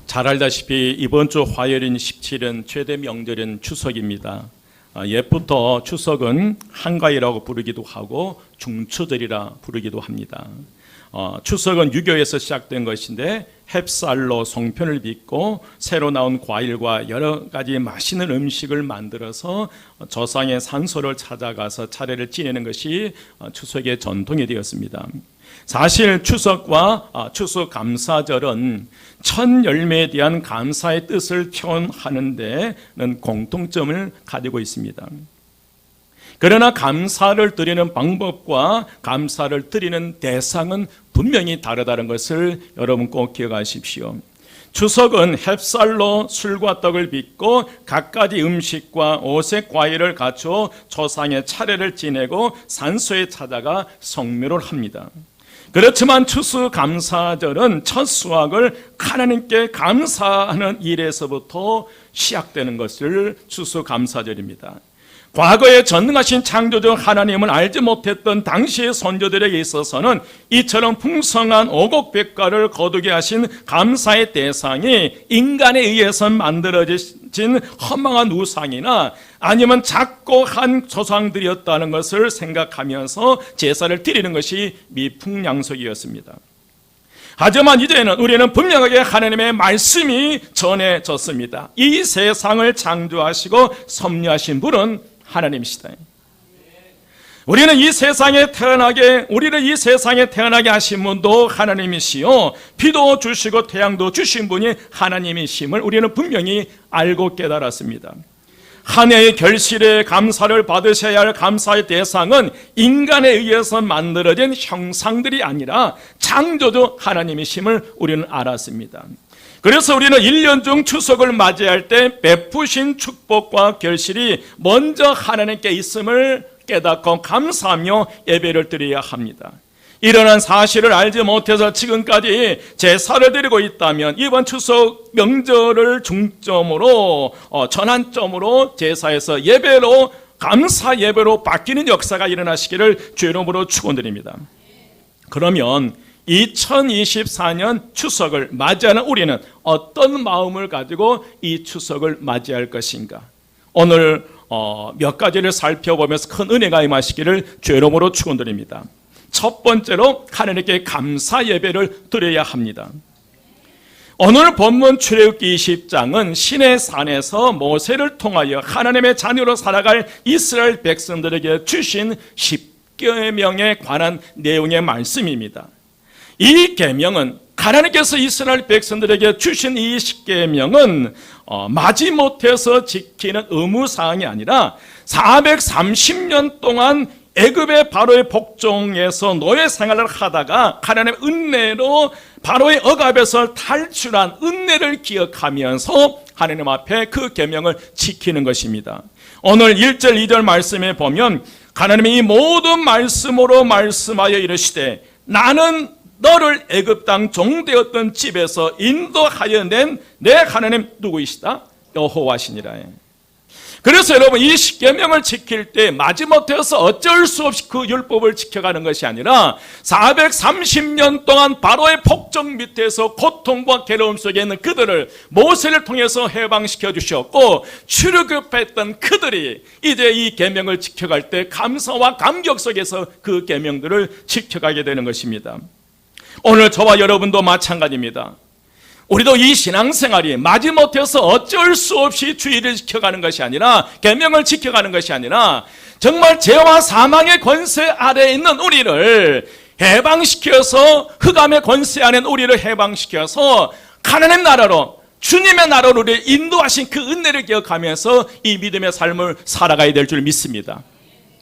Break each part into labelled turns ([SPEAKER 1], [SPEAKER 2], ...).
[SPEAKER 1] 잘 알다시피 이번 주 화요일인 17일 최대 명절인 추석입니다. 옛부터 추석은 한가위라고 부르기도 하고 중추절이라 부르기도 합니다. 추석은 유교에서 시작된 것인데 햅쌀로 송편을 빚고 새로 나온 과일과 여러 가지 맛있는 음식을 만들어서 조상의 산소를 찾아가서 차례를 지내는 것이 추석의 전통이 되었습니다. 사실 추석과 추수감사절은 첫 열매에 대한 감사의 뜻을 표현하는 데는 공통점을 가지고 있습니다. 그러나 감사를 드리는 방법과 감사를 드리는 대상은 분명히 다르다는 것을 여러분 꼭 기억하십시오. 추석은 햅쌀로 술과 떡을 빚고 갖가지 음식과 오색 과일을 갖추어 조상의 차례를 지내고 산소에 찾아가 성묘를 합니다. 그렇지만 추수감사절은 첫 수확을 하나님께 감사하는 일에서부터 시작되는 것을 추수감사절입니다. 과거에 전능하신 창조주 하나님을 알지 못했던 당시의 선조들에게 있어서는 이처럼 풍성한 오곡백과를 거두게 하신 감사의 대상이 인간에 의해서 만들어진 허망한 우상이나 아니면 작고 한 조상들이었다는 것을 생각하면서 제사를 드리는 것이 미풍양속이었습니다. 하지만 이제는 우리는 분명하게 하나님의 말씀이 전해졌습니다. 이 세상을 창조하시고 섭리하신 분은 하나님이시다. 우리를 이 세상에 태어나게 하신 분도 하나님이시요, 비도 주시고 태양도 주신 분이 하나님이심을 우리는 분명히 알고 깨달았습니다. 한 해의 결실에 감사를 받으셔야 할 감사의 대상은 인간에 의해서 만들어진 형상들이 아니라 창조주 하나님이심을 우리는 알았습니다. 그래서 우리는 1년 중 추석을 맞이할 때 베푸신 축복과 결실이 먼저 하나님께 있음을 깨닫고 감사하며 예배를 드려야 합니다. 이러한 사실을 알지 못해서 지금까지 제사를 드리고 있다면 이번 추석 명절을 중점으로 전환점으로 제사에서 예배로, 감사 예배로 바뀌는 역사가 일어나시기를 주의 이름으로 축원드립니다. 그러면 2024년 추석을 맞이하는 우리는 어떤 마음을 가지고 이 추석을 맞이할 것인가? 오늘 몇 가지를 살펴보면서 큰 은혜가 임하시기를 주의 이름으로 축원드립니다. 첫 번째로 하나님께 감사 예배를 드려야 합니다. 오늘 본문 출애굽기 20장은 시내 산에서 모세를 통하여 하나님의 자녀로 살아갈 이스라엘 백성들에게 주신 10계명에 관한 내용의 말씀입니다. 이 계명은 하나님께서 이스라엘 백성들에게 주신 이 10계명은 마지못해서 지키는 의무사항이 아니라 430년 동안 애굽의 바로의 복종에서 노예 생활을 하다가 하나님의 은혜로 바로의 억압에서 탈출한 은혜를 기억하면서 하나님 앞에 그 계명을 지키는 것입니다. 오늘 1절 2절 말씀에 보면 하나님이 이 모든 말씀으로 말씀하여 이르시되 나는 너를 애굽 땅 종되었던 집에서 인도하여 낸 내 하나님 누구이시다? 여호와시니라. 그래서 여러분 이 십계명을 지킬 때 마지못해서 어쩔 수 없이 그 율법을 지켜가는 것이 아니라 430년 동안 바로의 폭정 밑에서 고통과 괴로움 속에 있는 그들을 모세를 통해서 해방시켜 주셨고 출애굽했던 그들이 이제 이 계명을 지켜갈 때 감사와 감격 속에서 그 계명들을 지켜가게 되는 것입니다. 오늘 저와 여러분도 마찬가지입니다. 우리도 이 신앙생활이 마지못해서 어쩔 수 없이 주의를 지켜가는 것이 아니라 계명을 지켜가는 것이 아니라 정말 죄와 사망의 권세 아래에 있는 우리를 해방시켜서 흑암의 권세 안에 있는 우리를 해방시켜서 하나님 나라로 주님의 나라로 우리를 인도하신 그 은혜를 기억하면서 이 믿음의 삶을 살아가야 될 줄 믿습니다.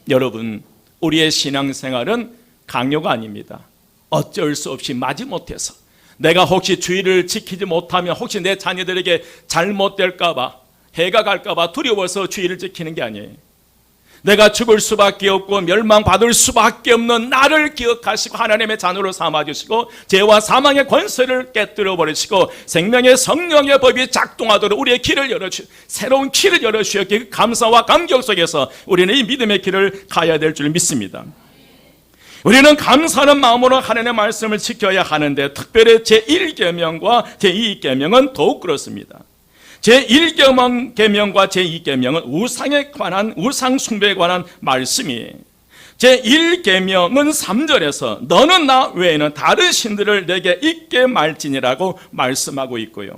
[SPEAKER 1] 여러분 우리의 신앙생활은 강요가 아닙니다. 어쩔 수 없이 마지못해서 내가 혹시 주의를 지키지 못하면 혹시 내 자녀들에게 잘못될까봐 해가 갈까봐 두려워서 주의를 지키는 게 아니에요. 내가 죽을 수밖에 없고 멸망받을 수밖에 없는 나를 기억하시고 하나님의 자녀로 삼아주시고 죄와 사망의 권세를 깨뜨려 버리시고 생명의 성령의 법이 작동하도록 우리의 길을 열어주시고 새로운 길을 열어주셨기에 감사와 감격 속에서 우리는 이 믿음의 길을 가야 될 줄 믿습니다. 우리는 감사하는 마음으로 하나님의 말씀을 지켜야 하는데 특별히 제1계명과 제2계명은 더욱 그렇습니다. 제1계명과 제2계명은 우상에 관한, 우상 숭배에 관한 말씀이에요. 제1계명은 3절에서 너는 나 외에는 다른 신들을 내게 있게 말지니라고 말씀하고 있고요.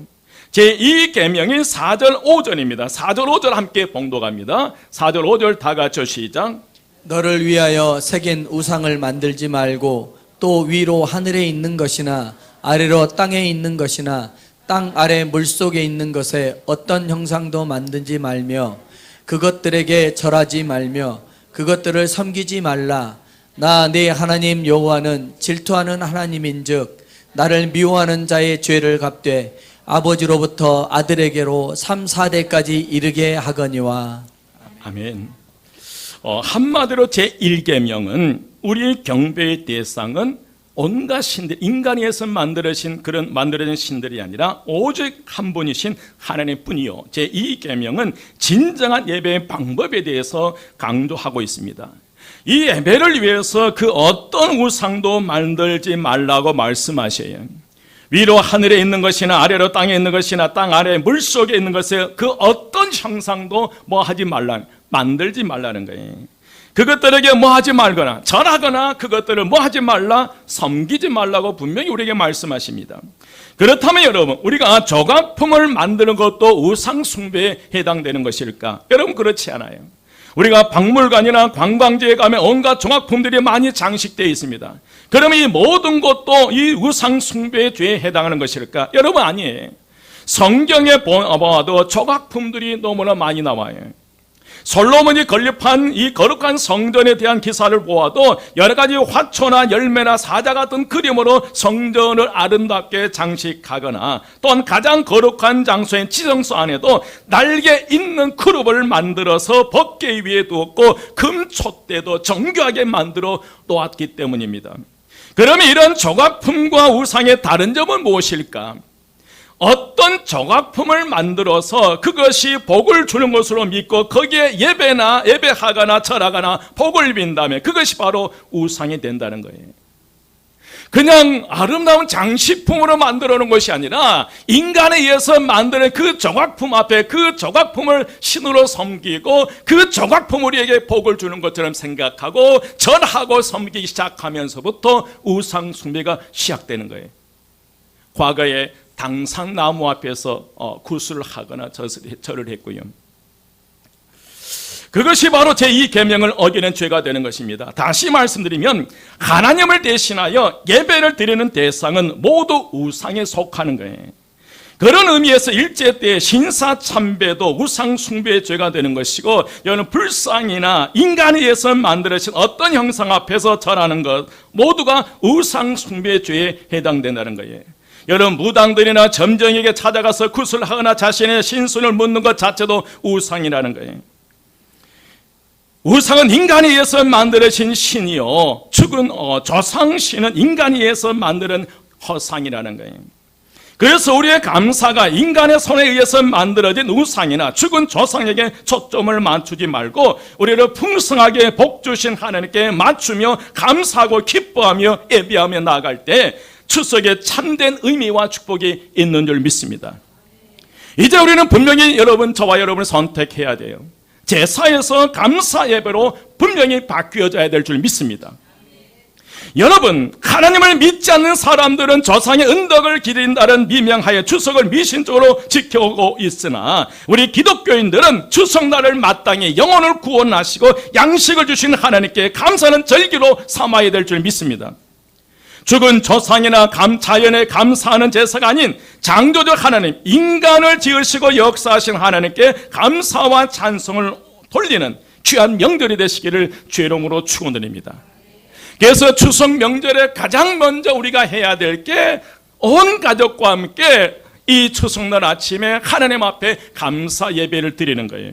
[SPEAKER 1] 제2계명이 4절 5절입니다. 4절 5절 함께 봉독합니다. 4절 5절 다 같이 시작.
[SPEAKER 2] 너를 위하여 새긴 우상을 만들지 말고 또 위로 하늘에 있는 것이나 아래로 땅에 있는 것이나 땅 아래 물속에 있는 것에 어떤 형상도 만들지 말며 그것들에게 절하지 말며 그것들을 섬기지 말라. 나 네 하나님 여호와는 질투하는 하나님인즉 나를 미워하는 자의 죄를 갚되 아버지로부터 아들에게로 3, 4대까지 이르게 하거니와.
[SPEAKER 1] 아멘. 한마디로 제1계명은 우리 경배의 대상은 온갖 신들, 인간에 의해서 만들어진 신들이 아니라 오직 한 분이신 하나님 뿐이요. 제2계명은 진정한 예배의 방법에 대해서 강조하고 있습니다. 이 예배를 위해서 그 어떤 우상도 만들지 말라고 말씀하셔요. 위로 하늘에 있는 것이나 아래로 땅에 있는 것이나 땅 아래 물속에 있는 것에 그 어떤 형상도 하지 말라, 만들지 말라는 거예요. 그것들에게 하지 말거나 절하거나 그것들을 하지 말라, 섬기지 말라고 분명히 우리에게 말씀하십니다. 그렇다면 여러분, 우리가 조각품을 만드는 것도 우상 숭배에 해당되는 것일까? 여러분, 그렇지 않아요. 우리가 박물관이나 관광지에 가면 온갖 조각품들이 많이 장식되어 있습니다. 그러면 이 모든 것도 이 우상 숭배의 죄에 해당하는 것일까? 여러분, 아니에요. 성경에 봐도 조각품들이 너무나 많이 나와요. 솔로몬이 건립한 이 거룩한 성전에 대한 기사를 보아도 여러 가지 화초나 열매나 사자 같은 그림으로 성전을 아름답게 장식하거나 또한 가장 거룩한 장소인 지성소 안에도 날개 있는 그룹을 만들어서 법궤 위에 두었고 금 촛대도 정교하게 만들어 놓았기 때문입니다. 그러면 이런 조각품과 우상의 다른 점은 무엇일까? 어떤 조각품을 만들어서 그것이 복을 주는 것으로 믿고 거기에 예배하거나 절하거나 복을 빈다면 그것이 바로 우상이 된다는 거예요. 그냥 아름다운 장식품으로 만들어 놓은 것이 아니라 인간에 의해서 만드는 그 조각품 앞에 그 조각품을 신으로 섬기고 그 조각품 우리에게 복을 주는 것처럼 생각하고 절하고 섬기기 시작하면서부터 우상 숭배가 시작되는 거예요. 과거에 당산나무 앞에서 구슬을 하거나 절을 했고요. 그것이 바로 제2계명을 어기는 죄가 되는 것입니다. 다시 말씀드리면 하나님을 대신하여 예배를 드리는 대상은 모두 우상에 속하는 거예요. 그런 의미에서 일제 때 신사참배도 우상 숭배의 죄가 되는 것이고 여러분 불상이나 인간에 의해서 만들어진 어떤 형상 앞에서 절하는 것 모두가 우상 숭배의 죄에 해당된다는 거예요. 여러분 무당들이나 점쟁이에게 찾아가서 구슬하거나 자신의 신순을 묻는 것 자체도 우상이라는 거예요. 우상은 인간에 의해서 만들어진 신이요 죽은 조상신은 인간에 의해서 만드는 허상이라는 거예요. 그래서 우리의 감사가 인간의 손에 의해서 만들어진 우상이나 죽은 조상에게 초점을 맞추지 말고 우리를 풍성하게 복 주신 하나님께 맞추며 감사하고 기뻐하며 예배하며 나아갈 때 추석에 참된 의미와 축복이 있는 줄 믿습니다. 이제 우리는 분명히 저와 여러분을 선택해야 돼요. 제사에서 감사 예배로 분명히 바뀌어져야 될 줄 믿습니다. 여러분, 하나님을 믿지 않는 사람들은 조상의 은덕을 기린다는 미명하에 추석을 미신적으로 지켜오고 있으나 우리 기독교인들은 추석날을 마땅히 영혼을 구원하시고 양식을 주신 하나님께 감사는 절기로 삼아야 될 줄 믿습니다. 죽은 조상이나 자연에 감사하는 제사가 아닌 창조주 하나님, 인간을 지으시고 역사하신 하나님께 감사와 찬송을 돌리는 귀한 명절이 되시기를 주의 이름으로 축원드립니다. 그래서 추석 명절에 가장 먼저 우리가 해야 될 게 온 가족과 함께 이 추석날 아침에 하나님 앞에 감사 예배를 드리는 거예요.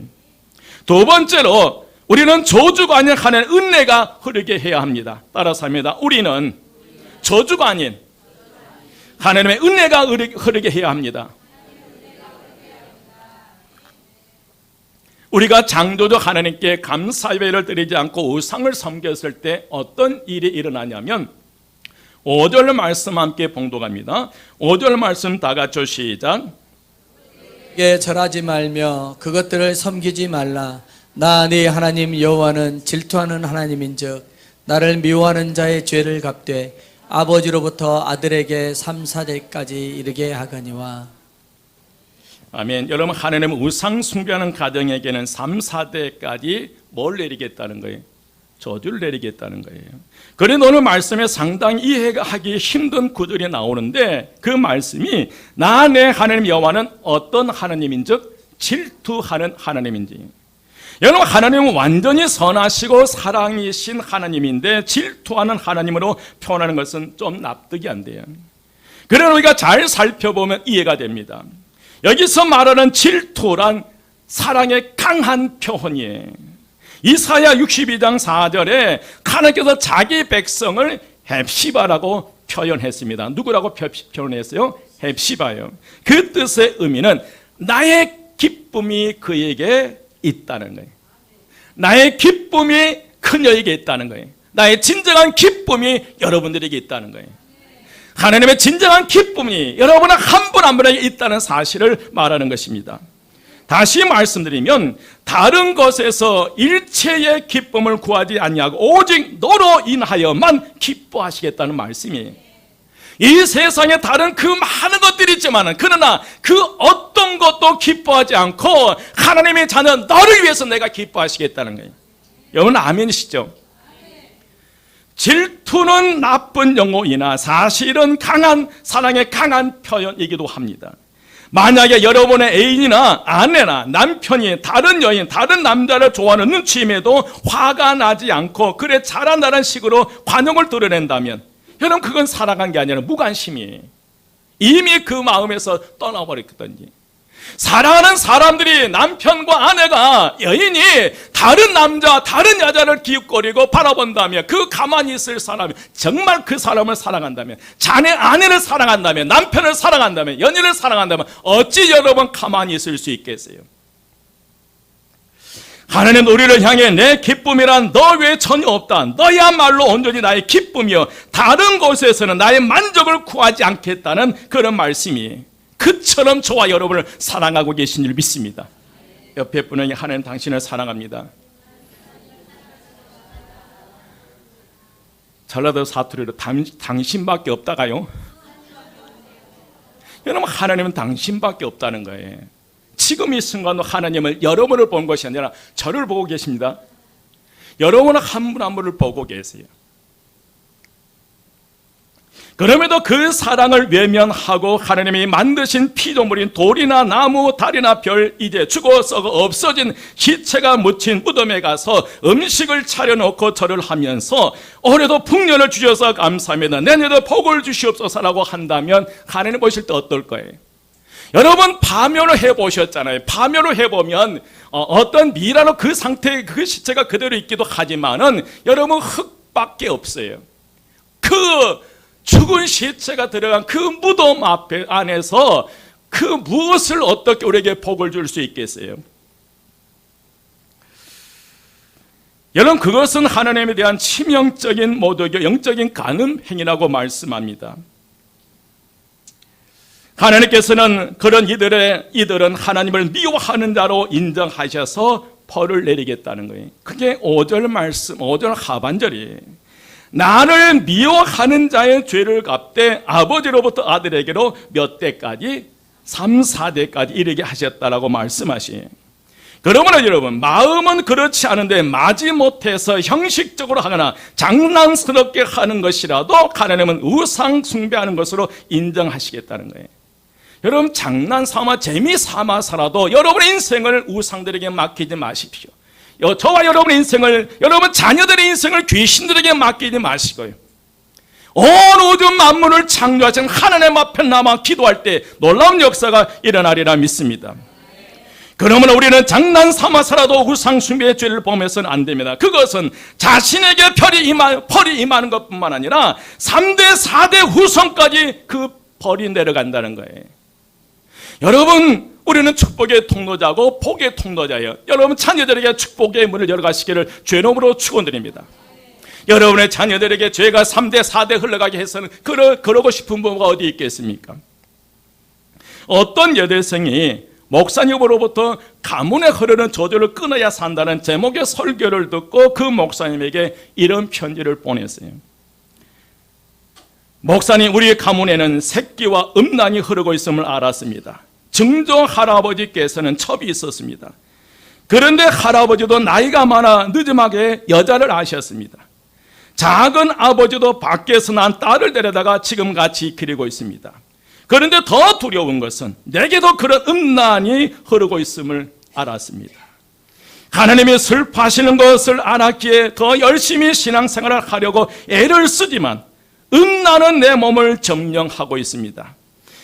[SPEAKER 1] 두 번째로 우리는 저주가 아닌 하나님의 은혜가 흐르게 해야 합니다. 따라서 합니다. 우리는 저주가 아닌 하나님의 은혜가 흐르게 해야 합니다. 우리가 창조주 하나님께 감사 예배를 드리지 않고 우상을 섬겼을 때 어떤 일이 일어나냐면 5절 말씀 함께 봉독합니다. 5절 말씀 다 같이 시작.
[SPEAKER 2] 에 절하지 말며 그것들을 섬기지 말라. 나 네 하나님 여호와는 질투하는 하나님인즉 나를 미워하는 자의 죄를 갚되 아버지로부터 아들에게 3, 4대까지 이르게 하거니와.
[SPEAKER 1] 아멘. 여러분, 하나님 우상 숭배하는 가정에게는 3, 4대까지 뭘 내리겠다는 거예요? 저주를 내리겠다는 거예요. 그래도 오늘 말씀에 상당히 이해하기 힘든 구절이 나오는데 그 말씀이 나 내 하나님 여호와는 어떤 하나님인즉 질투하는 하나님인지. 여러분, 하나님은 완전히 선하시고 사랑이신 하나님인데 질투하는 하나님으로 표현하는 것은 좀 납득이 안 돼요. 그러나 우리가 잘 살펴보면 이해가 됩니다. 여기서 말하는 질투란 사랑의 강한 표현이에요. 이사야 62장 4절에 하나님께서 자기 백성을 헵시바라고 표현했습니다. 누구라고 표현했어요? 헵시바예요. 그 뜻의 의미는 나의 기쁨이 그에게 있다는 거예요. 나의 기쁨이 그녀에게 있다는 거예요. 나의 진정한 기쁨이 여러분들에게 있다는 거예요. 하나님의 진정한 기쁨이 여러분 한 분 한 분에게 있다는 사실을 말하는 것입니다. 다시 말씀드리면 다른 것에서 일체의 기쁨을 구하지 아니하고 오직 너로 인하여만 기뻐하시겠다는 말씀이에요. 이 세상에 다른 그 많은 것들이 있지만 그러나 그 어떤 것도 기뻐하지 않고 하나님의 자녀 너를 위해서 내가 기뻐하시겠다는 거예요. 여러분 아멘이시죠? 질투는 나쁜 용어이나 사실은 강한 사랑의 강한 표현이기도 합니다. 만약에 여러분의 애인이나 아내나 남편이 다른 여인, 다른 남자를 좋아하는 눈치임에도 화가 나지 않고 그래 잘한다는 식으로 관용을 드러낸다면 여러분 그건 사랑한 게 아니라 무관심이에요. 이미 그 마음에서 떠나버렸거든요. 사랑하는 사람들이 남편과 아내가 여인이 다른 남자, 다른 여자를 기웃거리고 바라본다면 그 가만히 있을 사람이 정말 그 사람을 사랑한다면 자네 아내를 사랑한다면 남편을 사랑한다면 연인을 사랑한다면 어찌 여러분 가만히 있을 수 있겠어요? 하나님 우리를 향해 내 기쁨이란 너 외에 전혀 없다. 너야말로 온전히 나의 기쁨이요 다른 곳에서는 나의 만족을 구하지 않겠다는 그런 말씀이 그처럼 저와 여러분을 사랑하고 계신 줄 믿습니다. 옆에 분에게 하나님 당신을 사랑합니다. 전라도 사투리로 당신밖에 없다가요. 여러분 하나님은 당신밖에 없다는 거예요. 지금 이 순간도 하나님은 여러분을 본 것이 아니라 저를 보고 계십니다. 여러분은 한 분 한 분을 보고 계세요. 그럼에도 그 사랑을 외면하고 하나님이 만드신 피조물인 돌이나 나무, 달이나 별, 이제 죽어 썩어 없어진 시체가 묻힌 무덤에 가서 음식을 차려놓고 절을 하면서 올해도 풍년을 주셔서 감사합니다. 내년에도 복을 주시옵소서라고 한다면 하나님 보실 때 어떨 거예요? 여러분 파묘를 해보셨잖아요. 파묘를 해보면 어떤 미라로 그 상태의 그 시체가 그대로 있기도 하지만은 여러분 흙밖에 없어요. 그 죽은 시체가 들어간 그 무덤 앞에 안에서 그 무엇을 어떻게 우리에게 복을 줄 수 있겠어요? 여러분 그것은 하나님에 대한 치명적인 모독이요 영적인 간음 행위라고 말씀합니다. 하나님께서는 그런 이들은 하나님을 미워하는 자로 인정하셔서 벌을 내리겠다는 거예요. 그게 5절 말씀, 5절 하반절이에요. 나를 미워하는 자의 죄를 갚되 아버지로부터 아들에게로 몇 대까지? 3, 4대까지 이르게 하셨다라고 말씀하시에요. 그러므로 여러분 마음은 그렇지 않은데 마지못해서 형식적으로 하거나 장난스럽게 하는 것이라도 하나님은 우상 숭배하는 것으로 인정하시겠다는 거예요. 여러분 장난삼아 재미삼아서라도 여러분의 인생을 우상들에게 맡기지 마십시오. 저와 여러분의 인생을, 여러분 자녀들의 인생을 귀신들에게 맡기지 마시고요. 온 우주 만물을 창조하신 하나님 앞에 남아 기도할 때 놀라운 역사가 일어나리라 믿습니다. 그러면 우리는 장난삼아서라도 우상 숭배의 죄를 범해서는 안 됩니다. 그것은 자신에게 벌이 임하는 것뿐만 아니라 3대 4대 후손까지 그 벌이 내려간다는 거예요. 여러분 우리는 축복의 통로자고 복의 통로자예요. 여러분 자녀들에게 축복의 문을 열어가시기를 주의 이름으로 축원드립니다. 여러분의 자녀들에게 죄가 3대 4대 흘러가게 해서는 그러고 싶은 부모가 어디 있겠습니까? 어떤 여대생이 목사님으로부터 가문에 흐르는 저주를 끊어야 산다는 제목의 설교를 듣고 그 목사님에게 이런 편지를 보냈어요. 목사님, 우리 가문에는 색기와 음란이 흐르고 있음을 알았습니다. 증조 할아버지께서는 첩이 있었습니다. 그런데 할아버지도 나이가 많아 늦음하게 여자를 아셨습니다. 작은 아버지도 밖에서 난 딸을 데려다가 지금같이 기르고 있습니다. 그런데 더 두려운 것은 내게도 그런 음란이 흐르고 있음을 알았습니다. 하나님이 슬퍼하시는 것을 알았기에 더 열심히 신앙생활을 하려고 애를 쓰지만 음란은 내 몸을 점령하고 있습니다.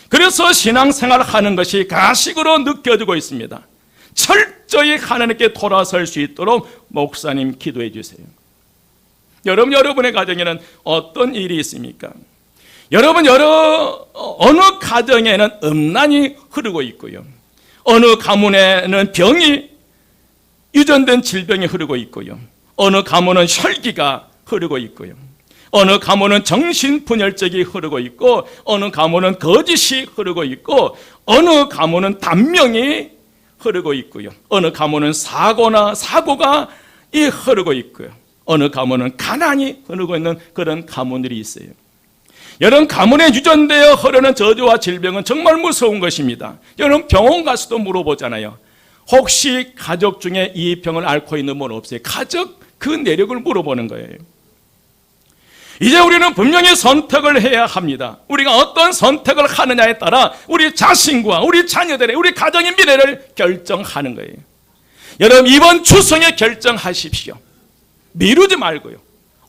[SPEAKER 1] 그래서 신앙생활을 하는 것이 가식으로 느껴지고 있습니다. 철저히 하나님께 돌아설 수 있도록 목사님 기도해 주세요. 여러분의 가정에는 어떤 일이 있습니까? 여러분 어느 가정에는 음란이 흐르고 있고요. 어느 가문에는 병이 유전된 질병이 흐르고 있고요. 어느 가문은 혈기가 흐르고 있고요. 어느 가문은 정신분열증이 흐르고 있고 어느 가문은 거짓이 흐르고 있고 어느 가문은 단명이 흐르고 있고요. 어느 가문은 사고가 흐르고 있고요. 어느 가문은 가난이 흐르고 있는 그런 가문들이 있어요. 여러분 가문에 유전되어 흐르는 저주와 질병은 정말 무서운 것입니다. 여러분 병원 가서도 물어보잖아요. 혹시 가족 중에 이 병을 앓고 있는 분 없어요? 가족 그 내력을 물어보는 거예요. 이제 우리는 분명히 선택을 해야 합니다. 우리가 어떤 선택을 하느냐에 따라 우리 자신과 우리 자녀들의 우리 가정의 미래를 결정하는 거예요. 여러분 이번 추석에 결정하십시오. 미루지 말고요.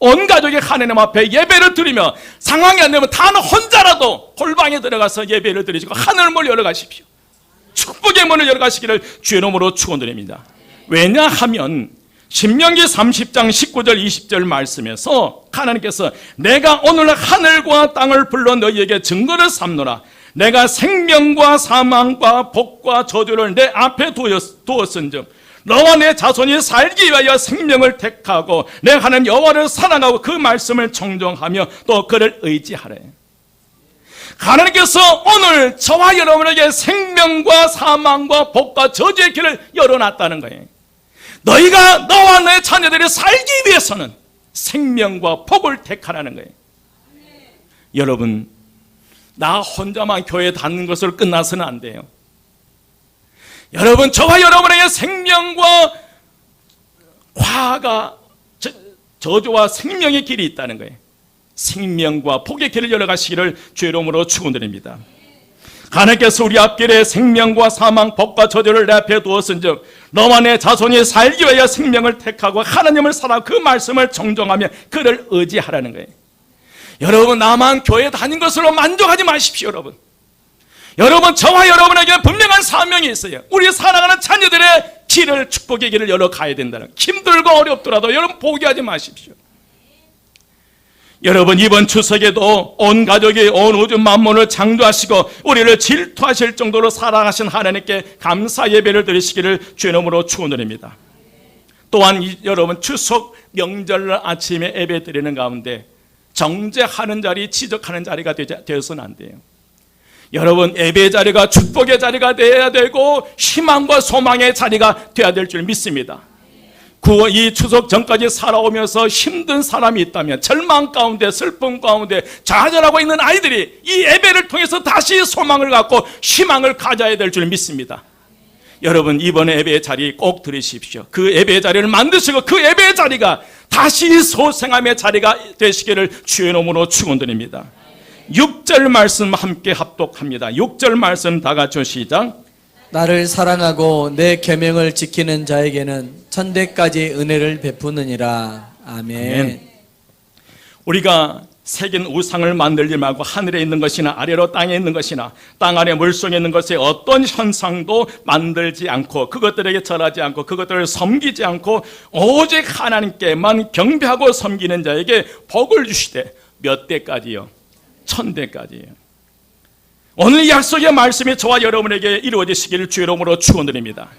[SPEAKER 1] 온 가족이 하나님 앞에 예배를 드리며 상황이 안 되면 단 혼자라도 골방에 들어가서 예배를 드리시고 하늘 문을 열어가십시오. 축복의 문을 열어가시기를 주의 이름으로 축원드립니다. 왜냐하면 신명기 30장 19절 20절 말씀에서 하나님께서 내가 오늘 하늘과 땅을 불러 너희에게 증거를 삼노라. 내가 생명과 사망과 복과 저주를 내 앞에 두었은즉 너와 내 자손이 살기 위하여 생명을 택하고 내 하나님 여호와를 사랑하고 그 말씀을 청종하며 또 그를 의지하래. 하나님께서 오늘 저와 여러분에게 생명과 사망과 복과 저주의 길을 열어놨다는 거예요. 너희가 너와 내 자녀들이 살기 위해서는 생명과 복을 택하라는 거예요. 여러분 나 혼자만 교회 다니는 것으로 끝나서는 안 돼요. 여러분 저와 여러분에게 생명과 화가 저주와 생명의 길이 있다는 거예요. 생명과 복의 길을 열어가시기를 주의 이름으로 축원드립니다. 하나님께서 우리 앞길에 생명과 사망, 복과 저주를 내 앞에 두었은즉 너와 내 자손이 살기 위하여 생명을 택하고 하나님을 사랑하고 그 말씀을 정정하며 그를 의지하라는 거예요. 여러분 나만 교회 다닌 것으로 만족하지 마십시오. 여러분 저와 여러분에게 분명한 사명이 있어요. 우리 사랑하는 자녀들의 길을 축복의 길을 열어 가야 된다는, 힘들고 어렵더라도 여러분 포기하지 마십시오. 여러분 이번 추석에도 온 가족이 온 우주 만물을 창조하시고 우리를 질투하실 정도로 사랑하신 하나님께 감사 예배를 드리시기를 주의 이름으로 축원드립니다. 또한 여러분 추석 명절 아침에 예배 드리는 가운데 정죄하는 자리, 지적하는 자리가 되어서는 안 돼요. 여러분 예배 자리가 축복의 자리가 되어야 되고 희망과 소망의 자리가 되어야 될 줄 믿습니다. 이 추석 전까지 살아오면서 힘든 사람이 있다면 절망 가운데 슬픔 가운데 좌절하고 있는 아이들이 이 예배를 통해서 다시 소망을 갖고 희망을 가져야 될 줄 믿습니다. 여러분 이번에 예배의 자리 꼭 들으십시오. 그 예배의 자리를 만드시고 그 예배의 자리가 다시 소생함의 자리가 되시기를 주의 이름으로 축원드립니다. 6절 말씀 함께 합독합니다. 6절 말씀 다 같이 시작.
[SPEAKER 2] 나를 사랑하고 내 계명을 지키는 자에게는 천대까지 은혜를 베푸느니라. 아멘.
[SPEAKER 1] 우리가 새긴 우상을 만들지 말고 하늘에 있는 것이나 아래로 땅에 있는 것이나 땅 아래 물속에 있는 것의 어떤 현상도 만들지 않고 그것들에게 절하지 않고 그것들을 섬기지 않고 오직 하나님께만 경배하고 섬기는 자에게 복을 주시되 몇 대까지요? 1000대까지요. 오늘 약속의 말씀이 저와 여러분에게 이루어지시기를 주 이름으로 축원드립니다.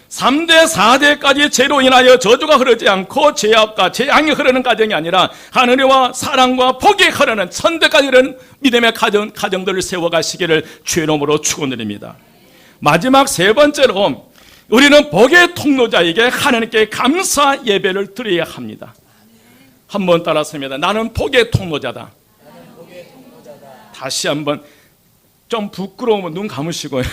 [SPEAKER 1] 3대 4대까지 죄로 인하여 저주가 흐르지 않고 죄악과 재앙이 흐르는 가정이 아니라 하늘과 사랑과 복이 흐르는 천대까지 흐르는 믿음의 가정들을 세워가시기를 주 이름으로 축원드립니다. 마지막 세 번째로 우리는 복의 통로자에게 하나님께 감사 예배를 드려야 합니다. 한번 따라서입니다. 나는 복의 통로자다. 다시 한번, 좀 부끄러우면 눈 감으시고요.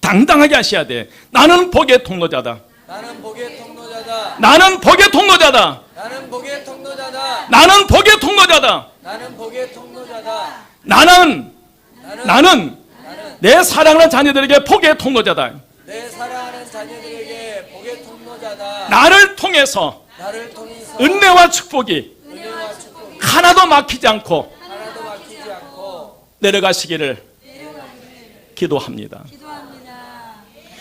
[SPEAKER 1] 당당하게 하셔야 돼. 나는 복의 통로자다.
[SPEAKER 2] 나는 복의 통로자다.
[SPEAKER 1] 나는 복의 통로자다.
[SPEAKER 2] 나는 복의 통로자다.
[SPEAKER 1] 나는 복의 통로자다.
[SPEAKER 2] 나는 복의 통로자다.
[SPEAKER 1] 나는 내 사랑하는 자녀들에게 복의 통로자다.
[SPEAKER 2] 내 사랑하는 자녀들에게 복의 통로자다.
[SPEAKER 1] 나를 통해서 은혜와 축복이 하나도 막히지 않고 내려가시기를 기도합니다.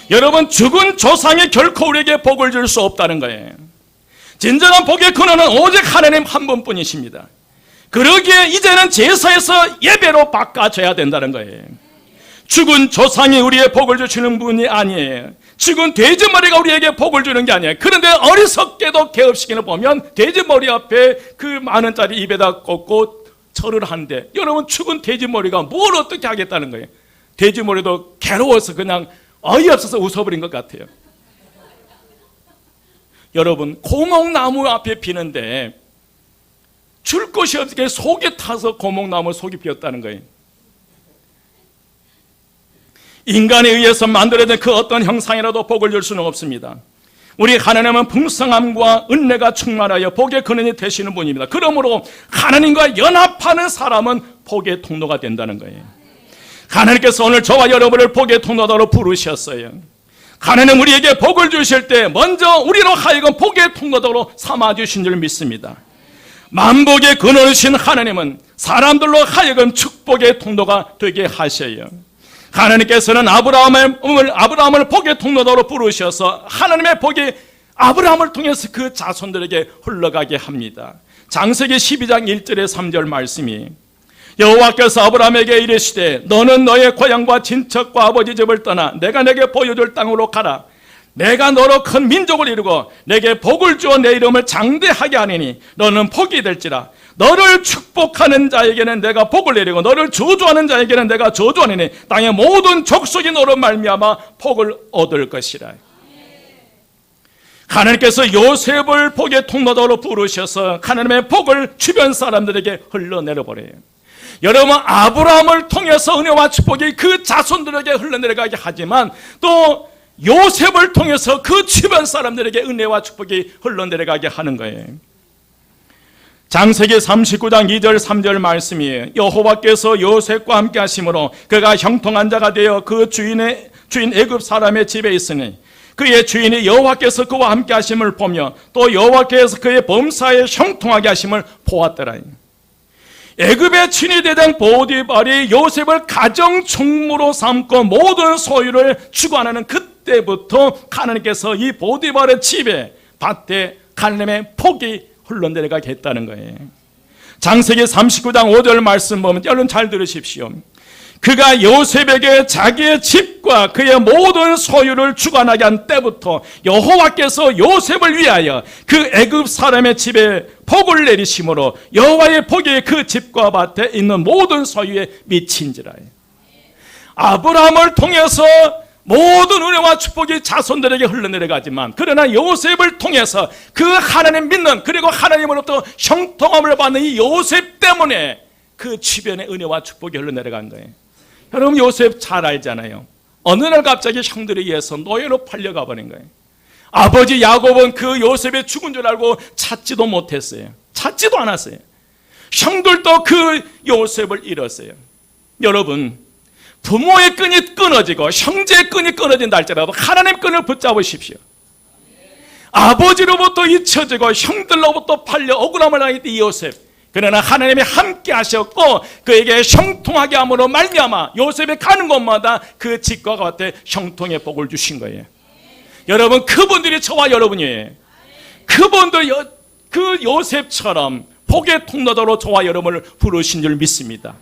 [SPEAKER 1] 여러분, 죽은 조상이 결코 우리에게 복을 줄 수 없다는 거예요. 진정한 복의 근원은 오직 하나님 한 분뿐이십니다. 그러기에 이제는 제사에서 예배로 바꿔줘야 된다는 거예요. 죽은 조상이 우리의 복을 주시는 분이 아니에요. 죽은 돼지머리가 우리에게 복을 주는 게 아니에요. 그런데 어리석게도 개업시키는 보면 돼지머리 앞에 그 만원짜리 입에다 꽂고 절을 하는데, 여러분, 죽은 돼지머리가 뭘 어떻게 하겠다는 거예요. 돼지머리도 괴로워서 그냥 어이없어서 웃어버린 것 같아요. 여러분, 고목나무 앞에 피는데 줄 곳이 없게 속이 타서 고목나무 속이 피었다는 거예요. 인간에 의해서 만들어진 그 어떤 형상이라도 복을 줄 수는 없습니다. 우리 하나님은 풍성함과 은혜가 충만하여 복의 근원이 되시는 분입니다. 그러므로 하나님과 연합하는 사람은 복의 통로가 된다는 거예요. 하나님께서 오늘 저와 여러분을 복의 통로로 부르셨어요. 하나님 우리에게 복을 주실 때 먼저 우리로 하여금 복의 통로로 삼아주신 줄 믿습니다. 만복의 근원이신 하나님은 사람들로 하여금 축복의 통로가 되게 하셔요. 하나님께서는 아브라함을 복의 통로로 부르셔서 하나님의 복이 아브라함을 통해서 그 자손들에게 흘러가게 합니다. 창세기 12장 1절에 3절 말씀이, 여호와께서 아브라함에게 이르시되 너는 너의 고향과 친척과 아버지 집을 떠나 내가 내게 보여줄 땅으로 가라. 내가 너로 큰 민족을 이루고 내게 복을 주어 내 이름을 장대하게 하리니 너는 복이 될지라. 너를 축복하는 자에게는 내가 복을 내리고 너를 저주하는 자에게는 내가 저주하리니 땅의 모든 족속이 너로 말미암아 복을 얻을 것이라. 하나님께서 요셉을 복의 통로로 부르셔서 하나님의 복을 주변 사람들에게 흘러내려버려요. 여러분, 아브라함을 통해서 은혜와 축복이 그 자손들에게 흘러내려가게 하지만 또 요셉을 통해서 그 주변 사람들에게 은혜와 축복이 흘러내려가게 하는 거예요. 창세기 39장 2절 3절 말씀이에요. 여호와께서 요셉과 함께 하심으로 그가 형통한 자가 되어 그 주인 애굽 사람의 집에 있으니 그의 주인이 여호와께서 그와 함께 하심을 보며 또 여호와께서 그의 범사에 형통하게 하심을 보았더라. 애굽의 친위대장 보디발이 요셉을 가정 총무로 삼고 모든 소유를 주관하는 그때부터 하나님께서 이 보디발의 집에 밭에 하나님의 복이 흘러내려가게 했다는 거예요. 창세기 39장 5절 말씀 보면 여러분 잘 들으십시오. 그가 요셉에게 자기의 집과 그의 모든 소유를 주관하게 한 때부터 여호와께서 요셉을 위하여 그 애굽 사람의 집에 복을 내리심으로 여호와의 복이 그 집과 밭에 있는 모든 소유에 미친지라. 아브라함을 통해서 모든 은혜와 축복이 자손들에게 흘러내려가지만 그러나 요셉을 통해서 그 하나님 믿는 그리고 하나님으로부터 형통함을 받는 이 요셉 때문에 그 주변에 은혜와 축복이 흘러내려간 거예요. 여러분, 요셉 잘 알잖아요. 어느 날 갑자기 형들에 의해서 노예로 팔려가 버린 거예요. 아버지 야곱은 그 요셉의 죽은 줄 알고 찾지도 못했어요. 찾지도 않았어요. 형들도 그 요셉을 잃었어요. 여러분, 부모의 끈이 끊어지고 형제의 끈이 끊어진다 할지라도 하나님 끈을 붙잡으십시오. 아버지로부터 잊혀지고 형들로부터 팔려 억울함을 당했던 이 요셉, 그러나 하나님이 함께 하셨고 그에게 형통하게 함으로 말미암아 요셉이 가는 곳마다 그 집과 밭에 형통의 복을 주신 거예요. 여러분, 그분들이 저와 여러분이에요. 그분들 그 요셉처럼 복의 통로자로 저와 여러분을 부르신 줄 믿습니다.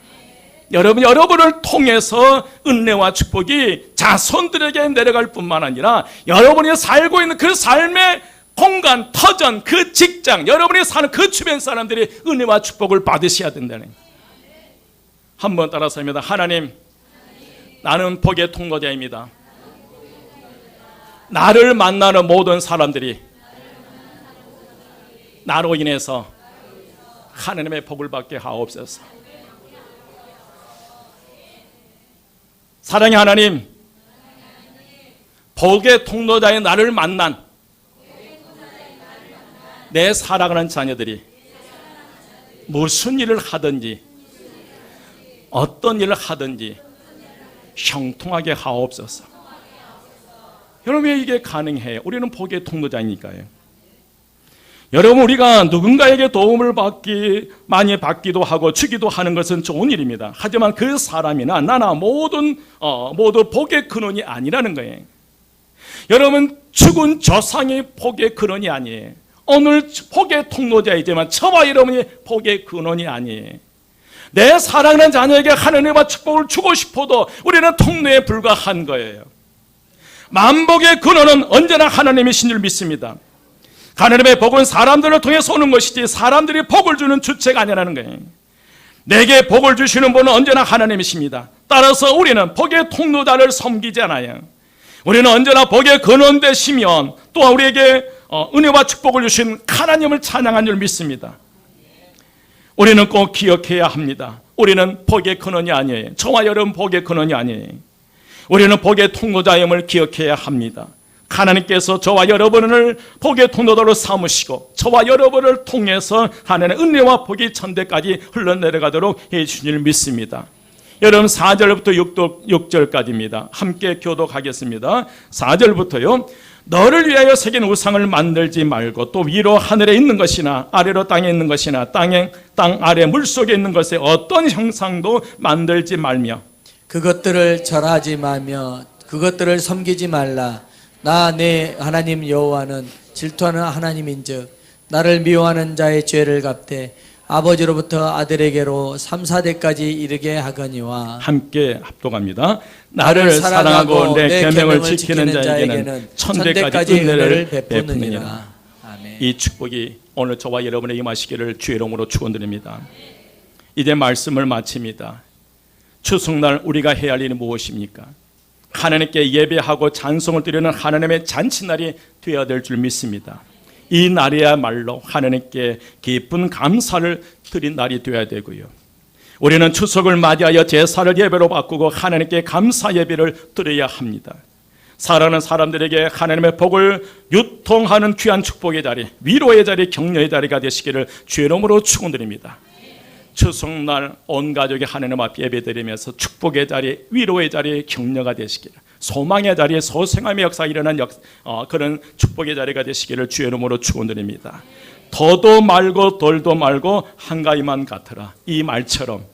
[SPEAKER 1] 여러분을 통해서 은혜와 축복이 자손들에게 내려갈 뿐만 아니라 여러분이 살고 있는 그 삶의 공간, 터전, 그 직장, 여러분이 사는 그 주변 사람들이 은혜와 축복을 받으셔야 된다는 거예요. 한번 따라서 합니다. 하나님, 나는 복의 통로자입니다. 나를 만나는 모든 사람들이 나로 인해서 하나님의 복을 받게 하옵소서. 사랑의 하나님, 복의 통로자의 나를 만난 내 사랑하는 자녀들이 무슨 일을 하든지 어떤 일을 하든지 형통하게 하옵소서. 여러분, 왜 이게 가능해요? 우리는 복의 통로자이니까요. 여러분, 우리가 누군가에게 도움을 많이 받기도 하고 주기도 하는 것은 좋은 일입니다. 하지만 그 사람이나 나나 모두 복의 근원이 아니라는 거예요. 여러분, 죽은 조상이 복의 근원이 아니에요. 오늘 복의 통로자이지만 저와 여러분이 복의 근원이 아니에요. 내 사랑하는 자녀에게 하나님의 축복을 주고 싶어도 우리는 통로에 불과한 거예요. 만복의 근원은 언제나 하나님이신 줄 믿습니다. 하나님의 복은 사람들을 통해서 오는 것이지 사람들이 복을 주는 주체가 아니라는 거예요. 내게 복을 주시는 분은 언제나 하나님이십니다. 따라서 우리는 복의 통로자를 섬기지 않아요. 우리는 언제나 복의 근원 되시면 또한 우리에게 은혜와 축복을 주신 하나님을 찬양한 줄 믿습니다. 우리는 꼭 기억해야 합니다. 우리는 복의 근원이 아니에요. 저와 여러분 복의 근원이 아니에요. 우리는 복의 통로자임을 기억해야 합니다. 하나님께서 저와 여러분을 복의 통로자로 삼으시고 저와 여러분을 통해서 하나님의 은혜와 복이 천대까지 흘러내려가도록 해주신 줄 믿습니다. 여러분 4절부터 6절까지입니다. 함께 교독하겠습니다. 4절부터요. 너를 위하여 새긴 우상을 만들지 말고 또 위로 하늘에 있는 것이나 아래로 땅에 있는 것이나 땅 아래 물속에 있는 것에 어떤 형상도 만들지 말며
[SPEAKER 2] 그것들을 절하지 말며 그것들을 섬기지 말라. 나 내 하나님 여호와는 질투하는 하나님인즉 나를 미워하는 자의 죄를 갚되 아버지로부터 아들에게로 3, 4대까지 이르게 하거니와. 함께
[SPEAKER 1] 합독합니다. 나를 사랑하고 내 계명을 지키는 자에게는 천대까지 은혜를 베푸느니라.
[SPEAKER 2] 아멘.
[SPEAKER 1] 이 축복이 오늘 저와 여러분의 임하시기를 주의 이름으로 축원드립니다. 이제 말씀을 마칩니다. 추석날 우리가 해야 할 일은 무엇입니까? 하나님께 예배하고 찬송을 드리는 하나님의 잔치날이 되어야 될 줄 믿습니다. 이 날이야말로 하나님께 기쁜 감사를 드린 날이 되어야 되고요. 우리는 추석을 맞이하여 제사를 예배로 바꾸고 하나님께 감사 예배를 드려야 합니다. 사랑하는 사람들에게 하나님의 복을 유통하는 귀한 축복의 자리, 위로의 자리, 격려의 자리가 되시기를 주의 이름으로 축원드립니다. 추석날 온 가족이 하나님 앞에 예배드리면서 축복의 자리, 위로의 자리, 격려가 되시기를, 소망의 자리에 소생함의 역사가 일어난 그런 축복의 자리가 되시기를 주의 이름으로 축원드립니다. 더도 말고 덜도 말고 한가위만 같으라. 이 말처럼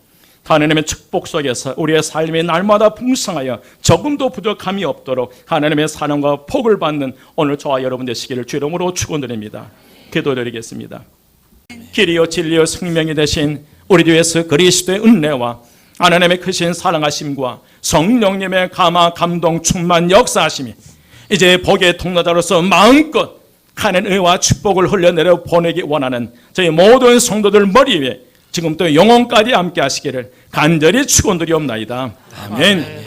[SPEAKER 1] 하나님의 축복 속에서 우리의 삶이 날마다 풍성하여 조금도 부족함이 없도록 하나님의 사랑과 복을 받는 오늘 저와 여러분 되시기를 주의 이름으로 축원드립니다. 기도드리겠습니다. 길이요 진리요 생명이 되신 우리 주 예수 그리스도의 은혜와 하나님의 크신 사랑하심과 성령님의 감화 감동 충만 역사하심이 이제 복의 통로자로서 마음껏 하나님의 은혜와 축복을 흘려내려 보내기 원하는 저희 모든 성도들 머리 위에 지금부터 영원까지 함께 하시기를 간절히 축원드리옵나이다. 아멘.